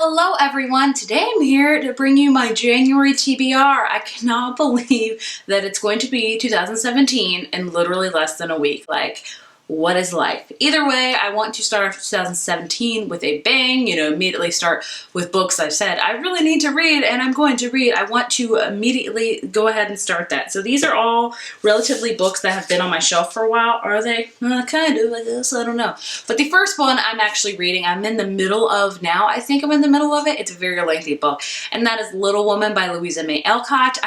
Hello everyone, today I'm here to bring you my January TBR. I cannot believe that it's going to be 2017 in literally less than a week. Like, what is life? Either way, I want to start off 2017 with a bang, immediately start with books I've said I really need to read and I'm going to read. I want to immediately go ahead and start that. So these are all relatively books that have been on my shelf for a while. Are they? Kind of, I guess. I don't know. But the first one I'm actually reading, I'm in the middle of now. I think I'm in the middle of it. It's a very lengthy book. And that is Little Woman by Louisa May Alcott.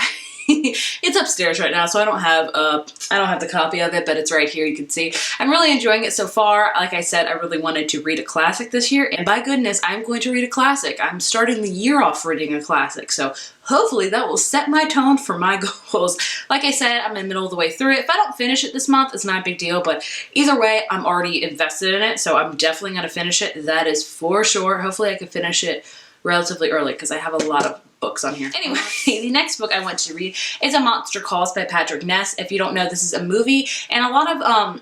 It's upstairs right now, so I don't have the copy of it, but it's right here. You can see. I'm really enjoying it so far. Like I said, I really wanted to read a classic this year, and by goodness, I'm going to read a classic. I'm starting the year off reading a classic, so hopefully that will set my tone for my goals. Like I said, I'm in the middle of the way through it. If I don't finish it this month, it's not a big deal, but either way, I'm already invested in it, so I'm definitely going to finish it. That is for sure. Hopefully I can finish it relatively early because I have a lot of books on here. Anyway, the next book I want to read is A Monster Calls by Patrick Ness. If you don't know, this is a movie, and a lot of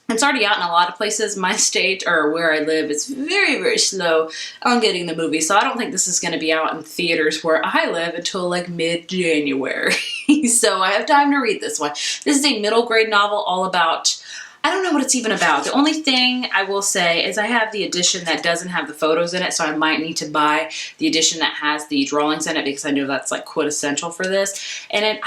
it's already out in a lot of places. My state, or where I live, is very, very slow on getting the movie, so I don't think this is going to be out in theaters where I live until like mid-January. So I have time to read this one. This is a middle grade novel all about, I don't know what it's even about. The only thing I will say is I have the edition that doesn't have the photos in it, so I might need to buy the edition that has the drawings in it because I know that's like quintessential for this. And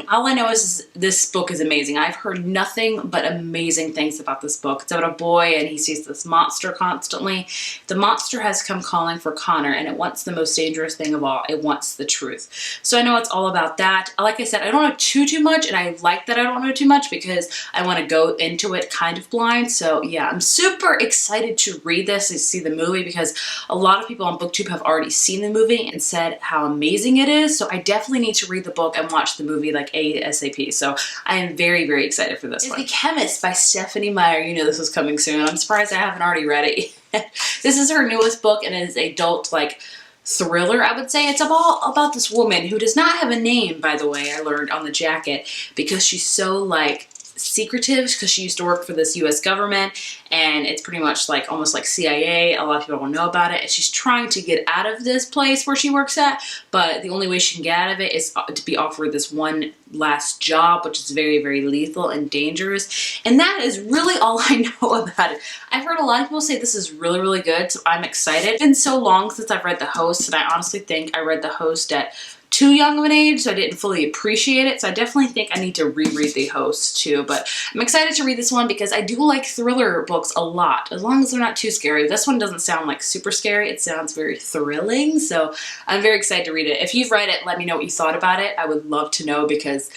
all I know is this book is amazing. I've heard nothing but amazing things about this book. It's about a boy and he sees this monster constantly. The monster has come calling for Connor, and it wants the most dangerous thing of all. It wants the truth. So I know it's all about that. Like I said, I don't know too much, and I like that I don't know too much because I want to go into it kind of blind. So yeah, I'm super excited to read this and see the movie because a lot of people on BookTube have already seen the movie and said how amazing it is. So I definitely need to read the book and watch the movie like ASAP. So I am very, very excited for this one. The Chemist by Stephanie Meyer. You know this is coming soon. I'm surprised I haven't already read it yet. This is her newest book and it is adult like thriller, I would say. It's about this woman who does not have a name, by the way, I learned on the jacket, because she's so like secretive because she used to work for this US government, and it's pretty much like almost like CIA. A lot of people don't know about it, and she's trying to get out of this place where she works at, but the only way she can get out of it is to be offered this one last job, which is very, very lethal and dangerous. And that is really all I know about it. I've heard a lot of people say this is really, really good, so I'm excited. It's been so long since I've read The Host, and I honestly think I read The Host at too young of an age, so I didn't fully appreciate it. So I definitely think I need to reread The Host too. But I'm excited to read this one because I do like thriller books a lot, as long as they're not too scary. This one doesn't sound like super scary. It sounds very thrilling. So I'm very excited to read it. If you've read it, let me know what you thought about it. I would love to know because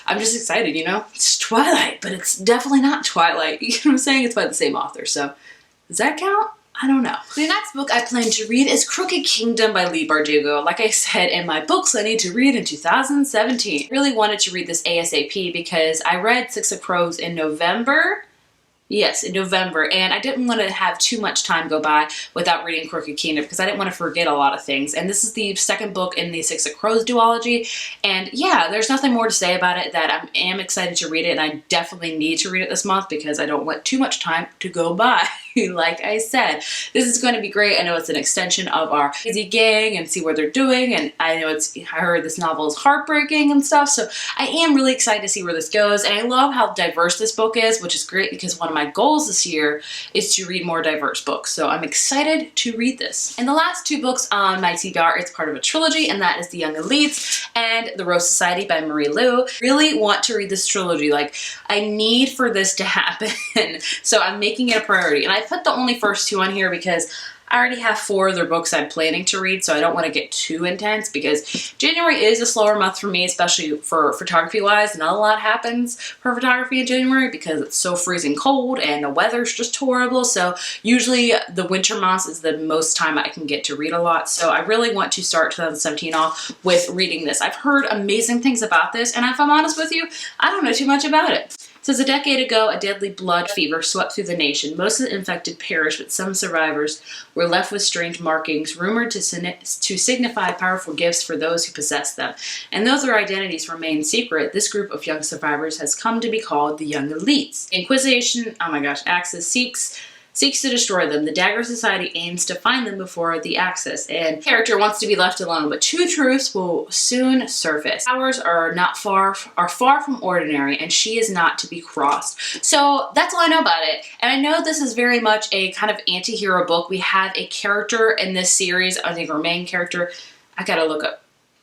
I'm just excited, It's Twilight, but it's definitely not Twilight. You know what I'm saying? It's by the same author. So does that count? I don't know. The next book I plan to read is Crooked Kingdom by Leigh Bardugo. Like I said in my books I need to read in 2017. I really wanted to read this ASAP because I read Six of Crows in November. Yes, in November, and I didn't want to have too much time go by without reading Crooked Kingdom because I didn't want to forget a lot of things. And this is the second book in the Six of Crows duology, and yeah, there's nothing more to say about it. That I am excited to read it, and I definitely need to read it this month because I don't want too much time to go by. Like I said, this is going to be great. I know it's an extension of our crazy gang and see what they're doing, and I heard this novel is heartbreaking and stuff, so I am really excited to see where this goes. And I love how diverse this book is, which is great because one of my goals this year is to read more diverse books, so I'm excited to read this. And the last two books on my TBR, it's part of a trilogy, and that is The Young Elites and The Rose Society by Marie Lu. Really want to read this trilogy. Like, I need for this to happen, so I'm making it a priority. And I put the only first two on here because I already have 4 other books I'm planning to read, so I don't want to get too intense because January is a slower month for me, especially for photography-wise. Not a lot happens for photography in January because it's so freezing cold and the weather's just horrible. So usually the winter months is the most time I can get to read a lot. So I really want to start 2017 off with reading this. I've heard amazing things about this, and if I'm honest with you, I don't know too much about it. Says a decade ago, a deadly blood fever swept through the nation. Most of the infected perished, but some survivors were left with strange markings, rumored to signify powerful gifts for those who possessed them. And though their identities remain secret, this group of young survivors has come to be called the Young Elites. The Inquisition, oh my gosh, Axis seeks seeks to destroy them. The Dagger Society aims to find them before the Axis, and the character wants to be left alone, but two truths will soon surface. Powers are far from ordinary, and she is not to be crossed. So that's all I know about it. And I know this is very much a kind of anti-hero book. We have a character in this series, I think our main character, I gotta look up,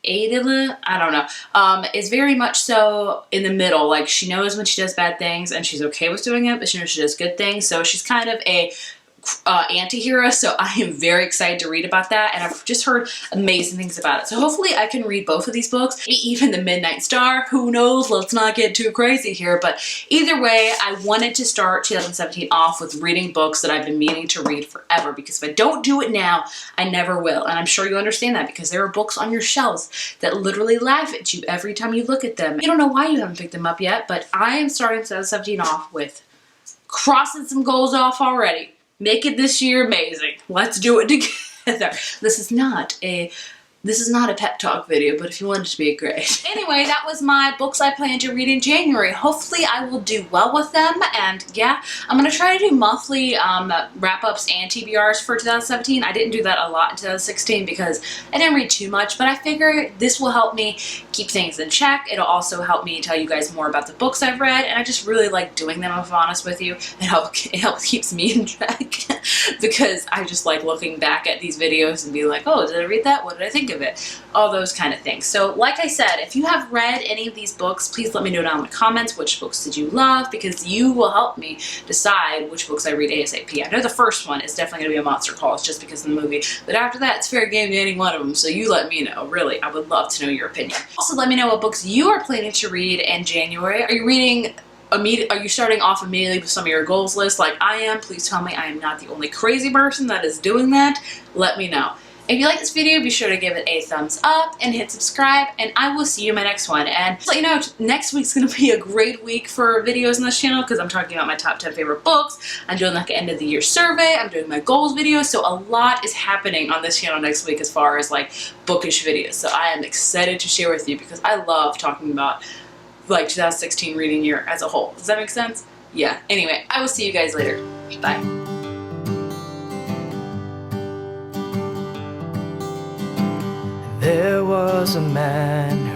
Adela, I don't know, is very much so in the middle. Like, she knows when she does bad things and she's okay with doing it, but she knows she does good things. So she's kind of a anti-hero, so I am very excited to read about that, and I've just heard amazing things about it. So hopefully I can read both of these books, even The Midnight Star, who knows, let's not get too crazy here, but either way, I wanted to start 2017 off with reading books that I've been meaning to read forever, because if I don't do it now, I never will, and I'm sure you understand that, because there are books on your shelves that literally laugh at you every time you look at them. You don't know why you haven't picked them up yet, but I am starting 2017 off with crossing some goals off already. Make it this year amazing. Let's do it together. This is not a pep talk video, but if you want it to be, great. Anyway, that was my books I plan to read in January. Hopefully I will do well with them, and yeah, I'm gonna try to do monthly wrap-ups and TBRs for 2017. I didn't do that a lot in 2016 because I didn't read too much, but I figure this will help me keep things in check. It'll also help me tell you guys more about the books I've read, and I just really like doing them, if I'm honest with you. It helps keeps me in check because I just like looking back at these videos and be like, oh, did I read that? What did I think of it? All those kind of things. So like I said, if you have read any of these books, please let me know down in the comments which books did you love, because you will help me decide which books I read ASAP. I know the first one is definitely going to be a Monster Calls just because of the movie, but after that it's fair game to any one of them, so you let me know. Really, I would love to know your opinion. Also, let me know what books you are planning to read in January. Are you reading are you starting off immediately with some of your goals list like I am? Please tell me I am not the only crazy person that is doing that. Let me know. If you like this video, be sure to give it a thumbs up and hit subscribe, and I will see you in my next one. And just let you know, next week's going to be a great week for videos on this channel because I'm talking about my top 10 favorite books. I'm doing like an end of the year survey. I'm doing my goals video. So a lot is happening on this channel next week as far as like bookish videos. So I am excited to share with you because I love talking about like 2016 reading year as a whole. Does that make sense? Yeah. Anyway, I will see you guys later. Bye. There was a man